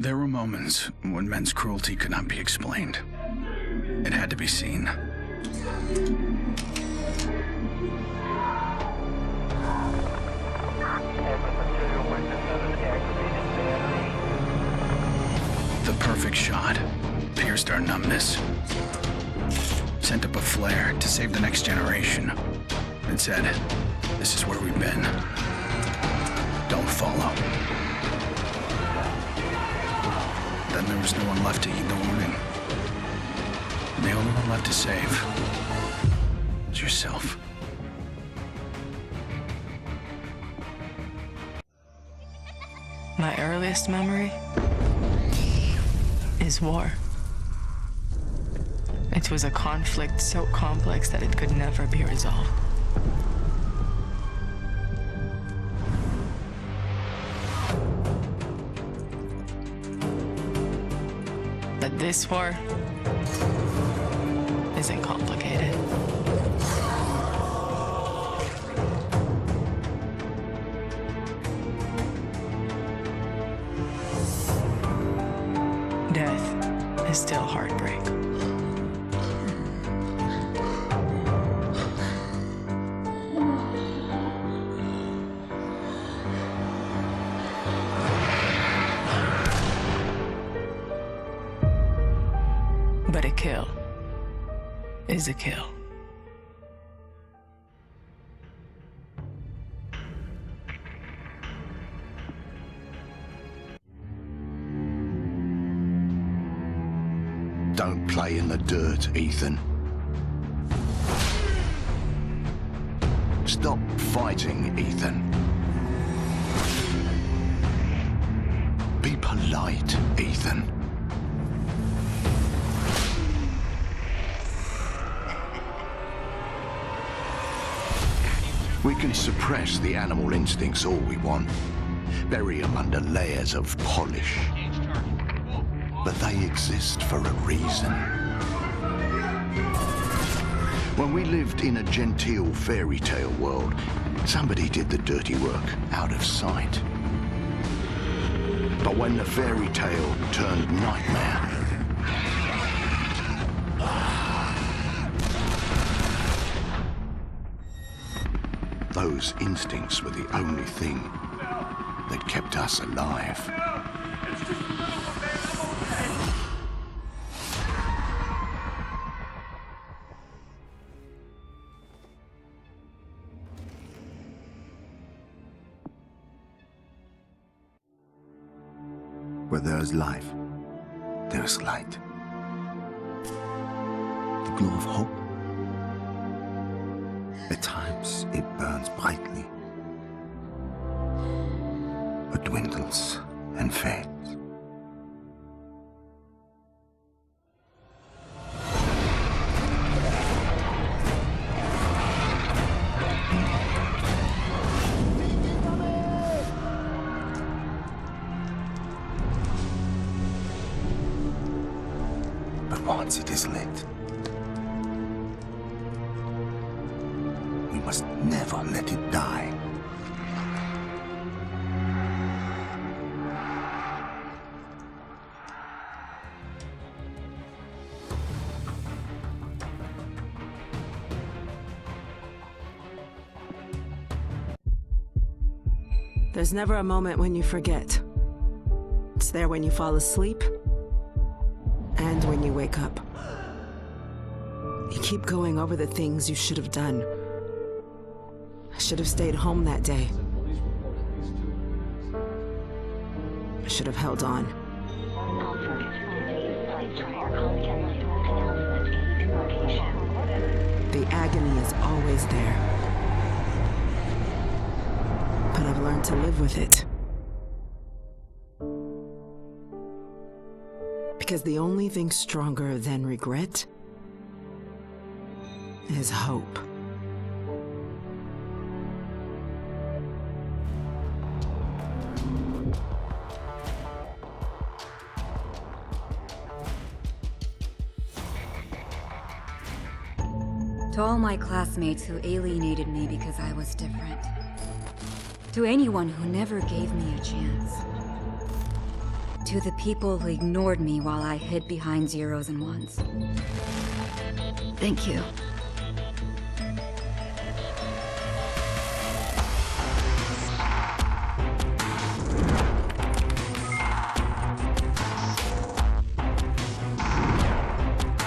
There were moments when men's cruelty could not be explained. It had to be seen. The perfect shot pierced our numbness, sent up a flare to save the next generation. It said, "This is where we've been. Don't follow." Then there was no one left to heed the warning. And the only one left to save was yourself. My earliest memory is war. It was a conflict so complex that it could never be resolved. But this war isn't complicated. Death is still heartbreak. But a kill is a kill. Don't play in the dirt, Ethan. Stop fighting, Ethan. Be polite, Ethan. We can suppress the animal instincts all we want, bury them under layers of polish. But they exist for a reason. When we lived in a genteel fairy tale world, somebody did the dirty work out of sight. But when the fairy tale turned nightmare, those instincts were the only thing that kept us alive. Where there is life, there is light. The glow of hope. At times, it burns brightly, but dwindles and fades. But once it is lit, we must never let it die. There's never a moment when you forget. It's there when you fall asleep and when you wake up. You keep going over the things you should have done. I should have stayed home that day. I should have held on. The agony is always there. But I've learned to live with it. Because the only thing stronger than regret is hope. To all my classmates who alienated me because I was different. To anyone who never gave me a chance. to the people who ignored me while I hid behind zeros and ones. Thank you.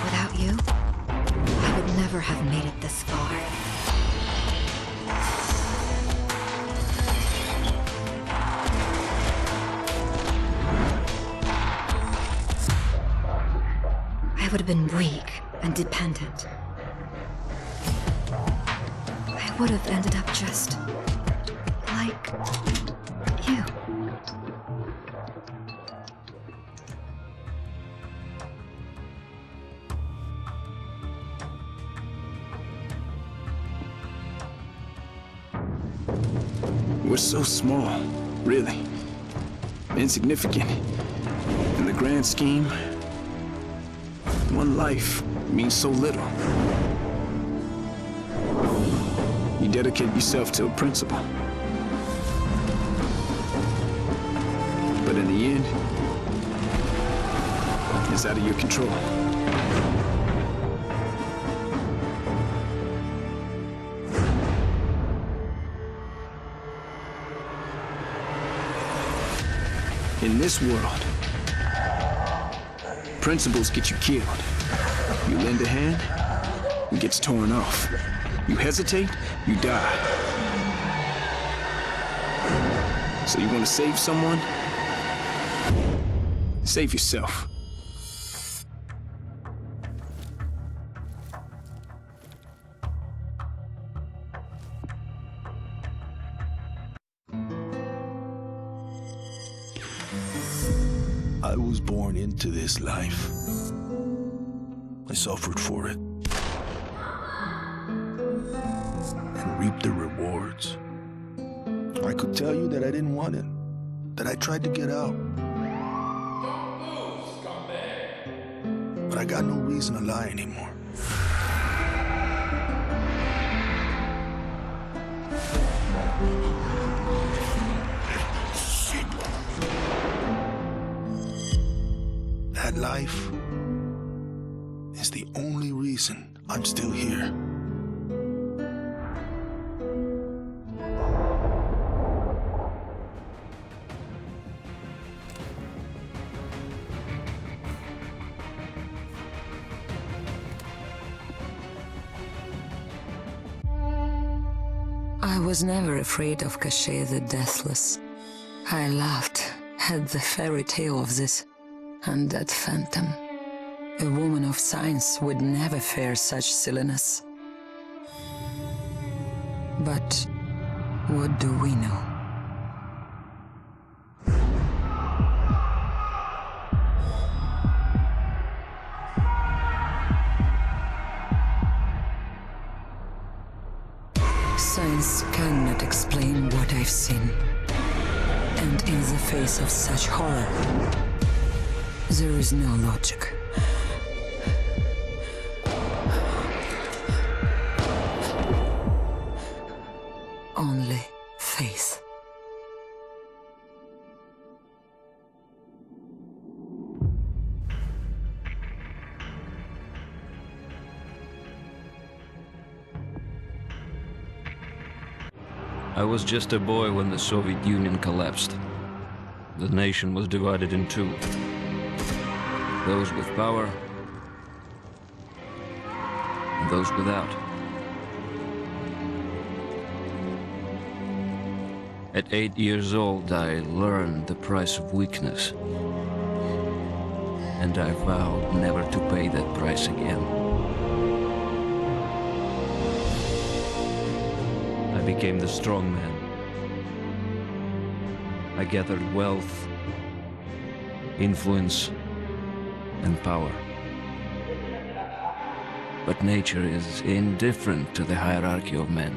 Without you, I would never have made it this far. I would have been weak and dependent. I would have ended up just like you. We're so small, really. Insignificant. In the grand scheme, one life means so little. You dedicate yourself to a principle. But in the end, it's out of your control. In this world, principles get you killed. You lend a hand, it gets torn off. You hesitate, you die. So you want to save someone? Save yourself. I was born into this life. I suffered for it. And reaped the rewards. I could tell you that I didn't want it. That I tried to get out. But I got no reason to lie anymore. That life is the only reason I'm still here. I was never afraid of Cachet the Deathless. I laughed at the fairy tale of this undead phantom. A woman of science would never fear such silliness. But what do we know? Science cannot explain what I've seen. And in the face of such horror, there is no logic. Only faith. I was just a boy when the Soviet Union collapsed. The nation was divided in two. Those with power and those without. At 8 years old, I learned the price of weakness. And I vowed never to pay that price again. I became the strong man. I gathered wealth, influence, and power. But nature is indifferent to the hierarchy of men.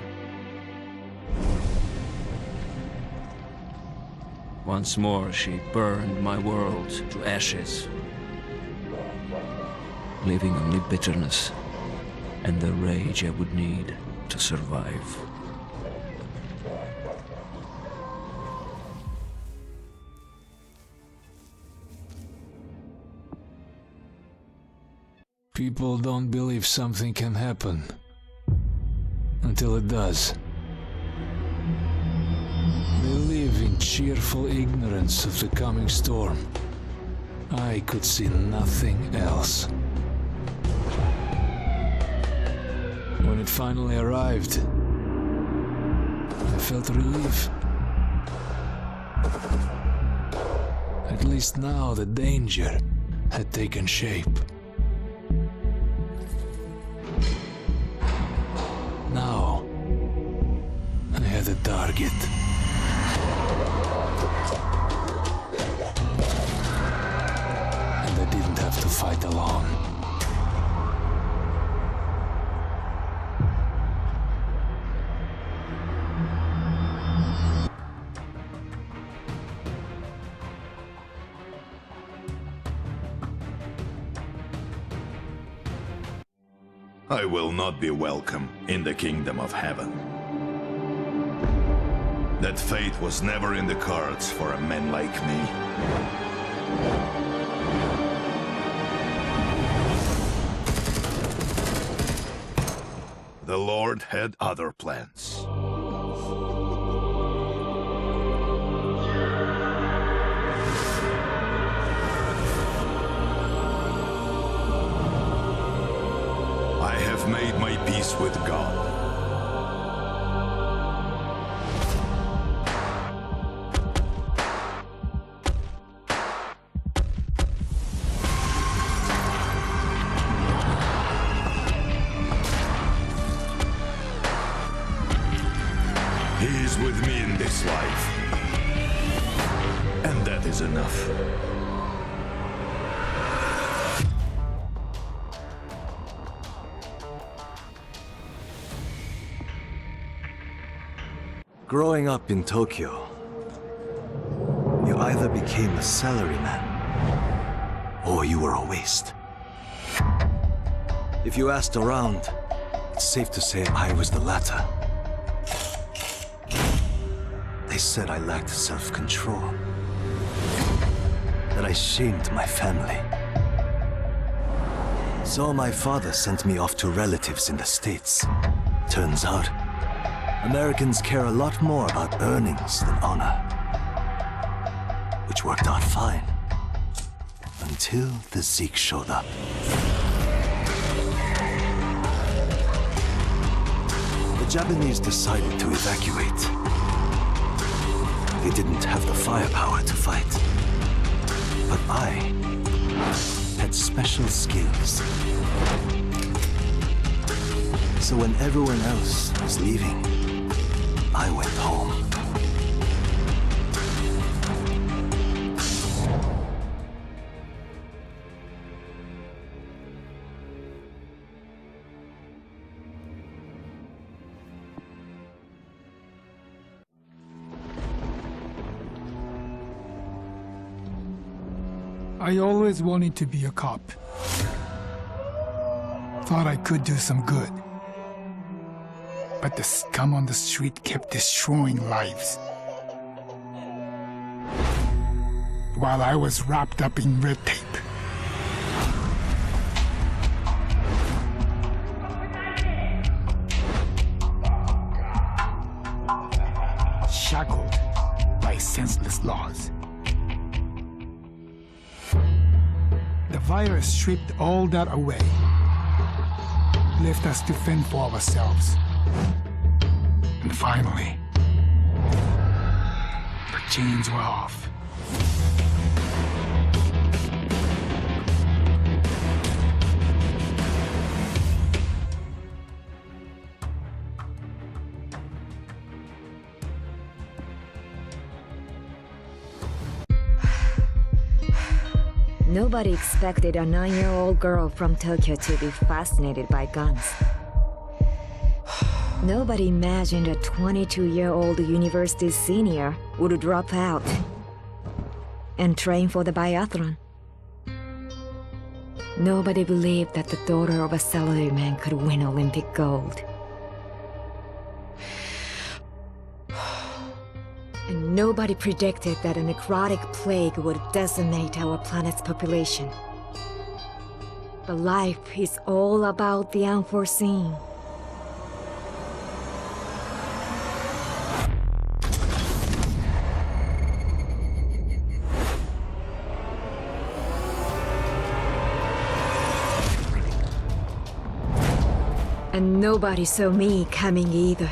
Once more, she burned my world to ashes, leaving only bitterness and the rage I would need to survive. People don't believe something can happen until it does. They live in cheerful ignorance of the coming storm. I could see nothing else. When it finally arrived, I felt relief. At least now the danger had taken shape. Now, I had a target. And I didn't have to fight alone. I will not be welcome in the kingdom of heaven. That fate was never in the cards for a man like me. The Lord had other plans. I have made my peace with God. He is with me in this life. And that is enough. Growing up in Tokyo, you either became a salaryman, or you were a waste. If you asked around, it's safe to say I was the latter. They said I lacked self-control, that I shamed my family. So my father sent me off to relatives in the States. Turns out, Americans care a lot more about earnings than honor. Which worked out fine. Until the Zeke showed up. The Japanese decided to evacuate. They didn't have the firepower to fight. But I had special skills. So when everyone else was leaving, I went home. I always wanted to be a cop. Thought I could do some good. But the scum on the street kept destroying lives. While I was wrapped up in red tape. Shackled by senseless laws. The virus stripped all that away. Left us to fend for ourselves. And finally, the chains were off. Nobody expected a 9-year-old girl from Tokyo to be fascinated by guns. Nobody imagined a 22-year-old university senior would drop out and train for the biathlon. Nobody believed that the daughter of a salaryman could win Olympic gold. And nobody predicted that a necrotic plague would decimate our planet's population. But life is all about the unforeseen. And nobody saw me coming either.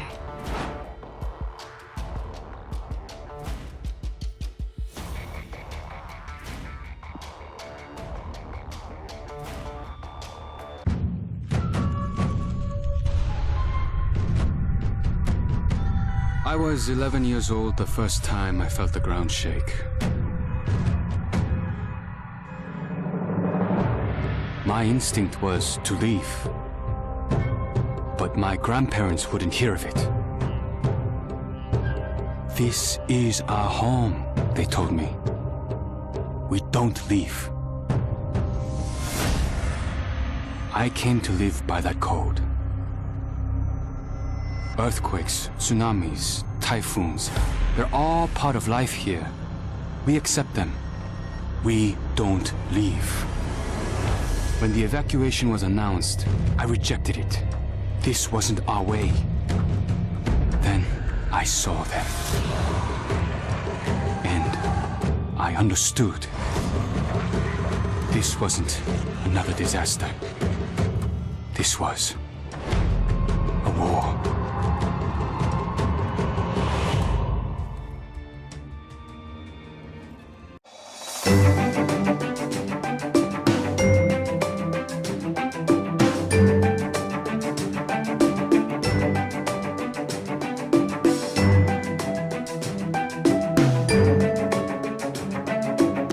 I was 11 years old the first time I felt the ground shake. My instinct was to leave. But my grandparents wouldn't hear of it. This is our home, they told me. We don't leave. I came to live by that code. Earthquakes, tsunamis, typhoons, they're all part of life here. We accept them. We don't leave. When the evacuation was announced, I rejected it. This wasn't our way. Then I saw them. And I understood. This wasn't another disaster. This was a war.